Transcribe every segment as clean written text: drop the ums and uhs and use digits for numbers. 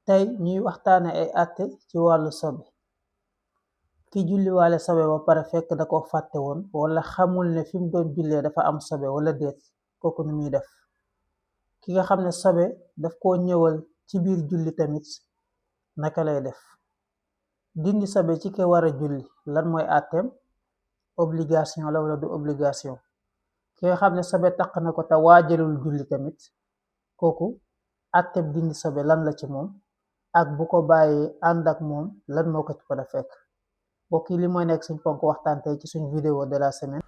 tey ñuy waxtaane ay àtte ci wàllu sobe. ki julliwaale sobe ba pare fekk da ko fàtte woon wala xamul ne fi mu doon jullee dafa am sobe wala déet, kooku nu muy def. ki nga xam ne sobe daf koo ñëwal ci biir julli tamit naka lay def. dindi sobe ci ki war a julli lan mooy àtteem, obligation la wala du obligation. ki nga xam ne sobe taq na ko te waajalul julli tamit kooku àtteem dindi sobe lan la ci moom, ak bu ko bàyyee ànd ak moom lan moo ko ci mën a fekk. mbokk yi li mooy nekk suñ ponk waxtaan tey ci suñ vidéo de la semaine.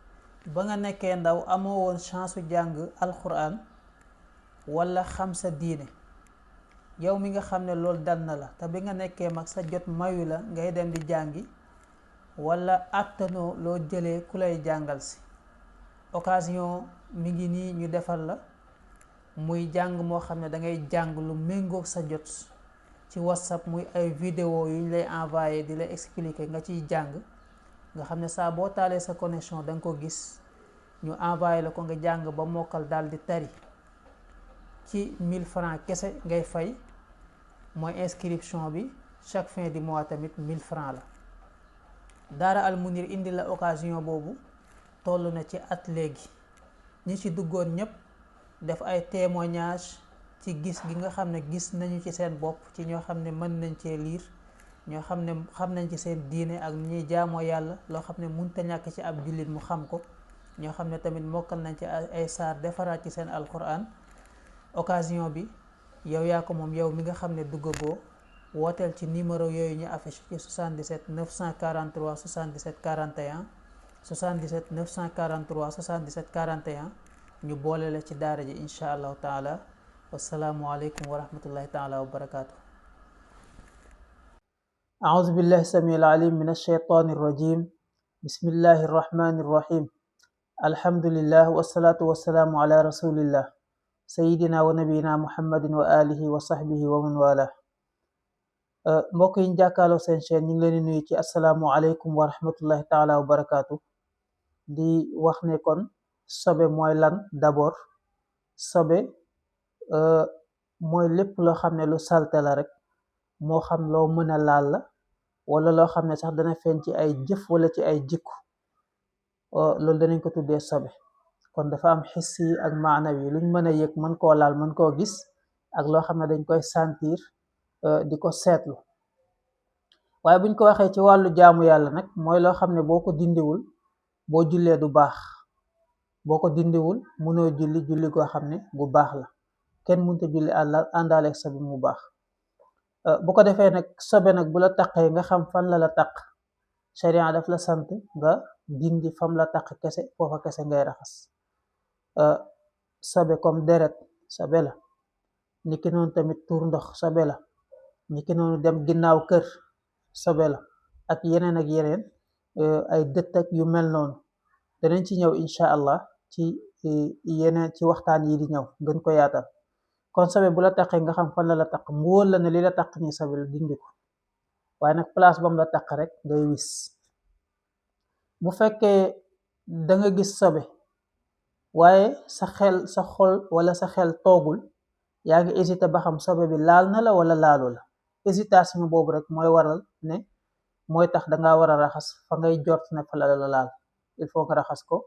ba nga nekkee ndaw amoo woon chance jàng alquran wala xam sa diine, yow mi nga xam ne loolu dal na la te bi nga nekkee mag sa jot mayu la ngay dem di jàngi wala àttanoo loo jëlee ku lay jàngal si, occasion mi ngi nii ñu defal la muy jàng moo xam ne dangay jàng lu méngoog sa jot ci whatsapp, muy ay vidéo yu ñu lay envoyé di la expliquer nga ciy jàng, nga xam ne saa boo taalee sa connexion da nga ko gis ñu envoyé la ko nga jàng ba mokkal daal di tari. ci 1000 francs kese ngay fay, mooy inscription bi, chaque fin du mois tamit 1000 francs la. Daara Al Mounir indi la occasion boobu toll na ci at léegi. ñi ci duggoon ñépp def ay témoignage ci gis gi nga xam ne gis nañu ci seen bopp, ci ñoo xam ne mën nañ cee liir, ñoo xam ne xam nañ ci seen diine ak ñuy jaamoo yàlla loo xam ne mënta ñàkk ci ab jullit mu xam ko, ñoo xam ne tamit mokkal nañ ci ay saar defaraat ci seen alquran. occasion bi yow yaa ko moom, yow mi nga xam ne duggagoo wooteel ci numéro yooyu ñu affiche ci 77 943 77 41 77 943 77 41 ñu boole la ci daara ji insha allahu taala. wassalaamu aleykum wa rahmatullahi taala wa barakaatu. أعوذ بالله السميع العليم من الشيطان الرجيم. بسم الله الرحمن الرحيم. الحمد لله والصلاة والسلام على رسول الله سيدنا ونبينا محمد وآله وصحبه ومن والاه. mbokk yi ñu jàkkaarloo seen chaîne ñu ngi leen di nuyu ci assalaamu aleykum wa rahmatullahi taala wa barakaatu. di wax ne kon sobe mooy lan d'abord. sobe mooy lépp loo xam ne lu salte la rek, moo xam loo mën a laal la wala loo xam ne sax dana feeñ ci ay jëf wala ci ay jikko, loolu danañ ko tuddee sobe. kon dafa am xissi yi ak maanawi yi, luñ mën a yëg mën koo laal mën koo gis, ak loo xam ne dañ koy sentir di ko seetlu. waaye buñ ko waxee ci wàllu jaamu yàlla nag mooy loo xam ne boo ko dindiwul boo jullee du baax, boo ko dindiwul mënoo julli julli goo xam ne bu baax la. kenn mënta julli àndaaleeg sobe mu baax. bu ko defee nag sobe nag bu la taqee nga xam fan la taq, sharia daf la sant nga dindi fam la taq kese, foofa kese ngay raxas. sobe comme deret sobe la, niki noonu tamit tuur ndox sobe la, niki noonu dem ginnaaw kër sobe la, ak yeneen ak yeneen, ay dëtt ak yu mel noonu danañ ci ñëw insha allah ci yeneen ci waxtaan yi di ñëw gën ko yaatal. kon sobe bu la taqee nga xam fan la taq, mu wóor la ne li la taq nii sobe la, dindi ko. waaye nag place bam la taq rek ngay wis. bu fekkee da nga gis sobe waaye sa xol wala sa xel toogul, yaa ngi hésité ba xam sobe bi laal na la wala laalu la, hésitation boobu rek mooy waral ne mooy tax danga war a raxas fa ngay jort ne fa la laal. il faut nga raxas ko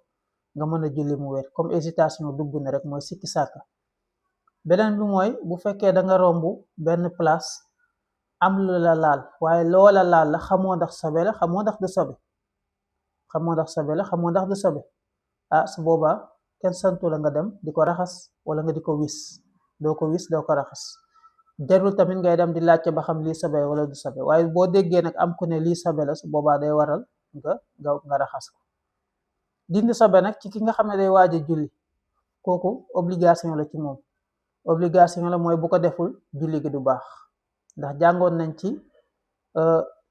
nga mën a julli mu wér. comme hésitation dugg na rek mooy sikki sàkka. beneen bi mooy bu fekkee da nga romb benn place am lu la laal waaye loola laal la xamoo ndax sobe la xamoo ndax du sobe, xamoo ndax sobe la xamoo ndax du sobe, su boobaa kenn santu la nga dem di ko raxas wala nga di ko wis. doo ko wis doo ko raxas. jarul tamit ngay dem di laajte ba xam lii sobe wala du sobe, waaye boo déggee nag am ku ne lii sobe la, su boobaa day waral nga raxas ko. dindi sobe nag ci ki nga xam ne day waaj a julli, kooku obligation la ci moom. obligation la mooy bu ko deful julli gi du baax. ndax jàngoon nañ ci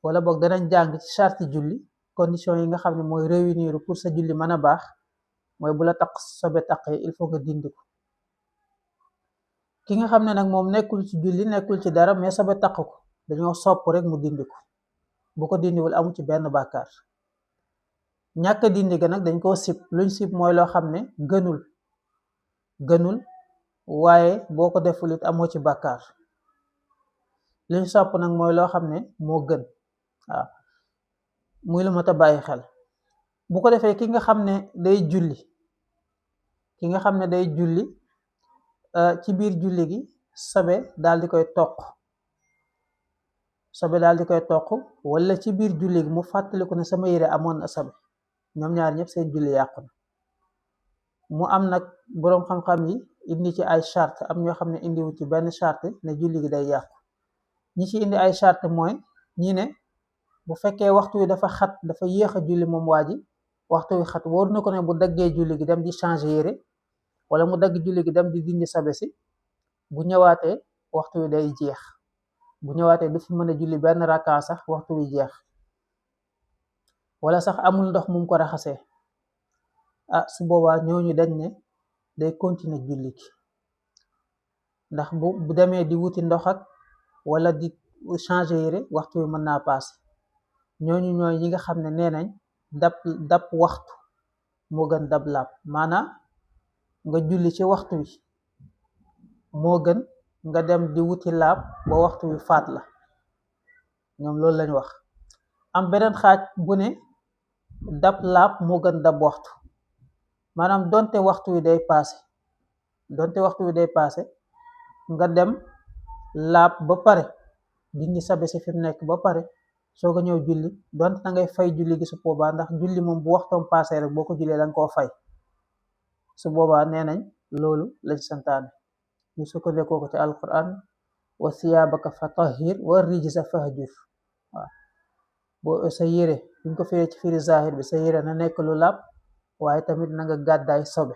wala boog danañ jàng ci charte julli, condition yi nga xam ne mooy réunir pour sa julli mën a baax, mooy bu la taq sobe taqee il faut nga dindi ko. ki nga xam ne nag moom nekkul ci julli nekkul ci dara mais sobe taq ko, dañoo sopp rek mu dindi ko. bu ko dindiwul amu ci benn bàkkaar. ñàkk dindi ga nag dañ koo sib. luñ sib mooy loo xam ne gënul waaye boo ko deful it amoo ci bàkkaar. li ñu sopp nag mooy loo xam ne moo gën waaw muy lu mat a bàyyi xel. bu ko defee ki nga xam ne day julli ci biir julli gi sobe daal di koy toq wala ci biir julli gi mu fàttaliku ne sama yére amoon na sobe, ñoom ñaar ñëpp seen julli yàqu na. mu am nag boroom xam-xam yi indi ci ay charte, am ñoo xam ne indiwu ci benn charte ne julli gi day yàqu. ñi ci indi ay charte mooy ñi ne bu fekkee waxtu wi dafa xat, dafa yéex a julli moom waa ji, waxtu wi xat, wóor na ko ne bu daggee julli gi dem di changer yére wala mu dagg julli gi dem di dindi sobe si, bu ñëwaatee waxtu wi day jeex. bu ñëwaatee du fi mën a julli benn rakka sax, waxtu wi jeex. wala sax amul ndox mum ko raxasee, su boobaa ñooñu dañ ne day continuer julli gi, ndax bu demee di wuti ndox ak wala di changer yére, waxtu wi mën naa paase. ñooñu ñooy ñi nga xam ne nee nañ dab waxtu moo gën dab laab, maanaam nga julli ci waxtu wi moo gën nga dem di wuti laab ba waxtu wi faat la. ñoom loolu lañ wax. am beneen xaaj bu ne dab laab moo gën dab waxtu, maanaam donte waxtu wi day paase nga dem laab ba pare dindi sobe si fi mu nekk ba pare soo ko ñëw julli, donte da ngay fay julli gi su boobaa, ndax julli moom bu waxtoom paase rek boo ko jullee danga koo fay. su boobaa nee nañ loolu lañ santaane. ñu sukkandikoo ko ci alquran, wa siyaabaka fa tahhir wa rijza fahjur. waaw boo sa yére buñ ko firee ci firi zahir bi, sa yére na nekk lu laab, waaye tamit na nga gàddaay sobe.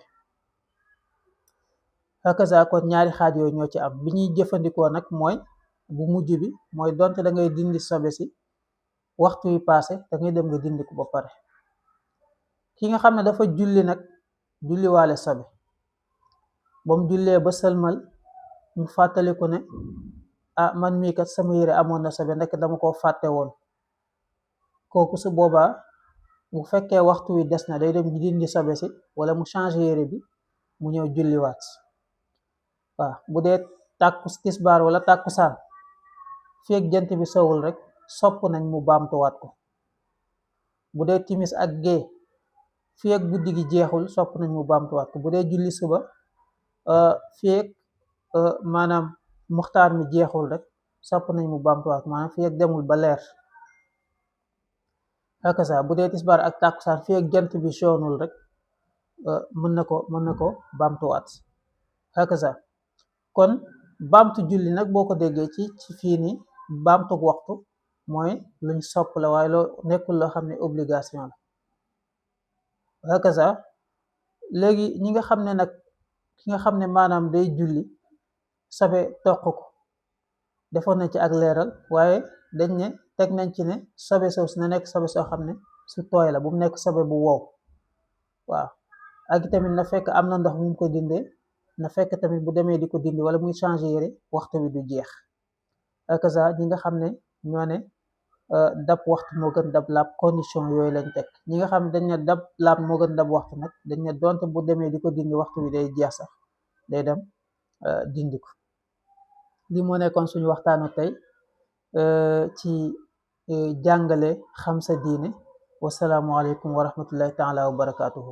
hakaza kon ñaari xaaj yooyu ñoo ci am. bi ñuy jëfandikoo nag mooy bu mujj bi, mooy donte da ngay dindi sobe si waxtu wi paase, da ngay dem nga dindi ko ba pare. ki nga xam ne dafa julli nag julliwaale sobe, ba mu jullee ba sëlmal mu fàttaliku ne man mii kat sama yére amoon na sobe, ndekk dama koo fàtte woon. kooku su boobaa bu fekkee waxtu wi des na, day dem di dindi sobe si wala mu changer yére bi, mu ñëw julliwaat. waaw bu dee tisbaar wala tàkkusaan, fii ak jant bi sowul rek sopp nañ mu baamtuwaat ko. bu dee timis ak gée, fii ak guddi gi jeexul sopp nañ mu baamtuwaat ko. bu dee julli suba, fii ak maanaam muxtaar mi jeexul rek sopp nañ mu baamtuwaat, maanaam fii ak demul ba leer. hakaza bu dee tisbaar ak tàkkusaan, fii ak jant bi soonul rek mën na ko baamtuwaat. hakaza kon baamtu julli nag boo ko déggee ci fii nii, baamtu waxtu mooy luñ sopp la, waaye loo nekkul loo xam ne obligation la. hakaza léegi ki nga xam ne maanaam day julli sobe toq ko, defoon nañ ci ak leeral, waaye dañ ne teg nañ ci ne sobe soosu na nekk sobe soo xam ne su tooy la, bu mu nekk sobe bu wow. waaw ak tamit na fekk am na ndox mu ko dindee, na fekk tamit bu demee di ko dindi wala muy changer yére waxtu wi du jeex. hakaza ñi nga xam ne ñoo ne dab waxtu moo gën dab laab, condition yooyu lañ teg. ñi nga xam ne dañ ne dab laab moo gën dab waxtu nag, dañ ne donte bu demee di ko dindi waxtu wi day jeex sax, day dem dindi ko. li moo nekkoon suñu waxtaanu tey ci jàngale xam sa diine. wasalaamualeykum wa rahmatullahi taala wa barakatuhu.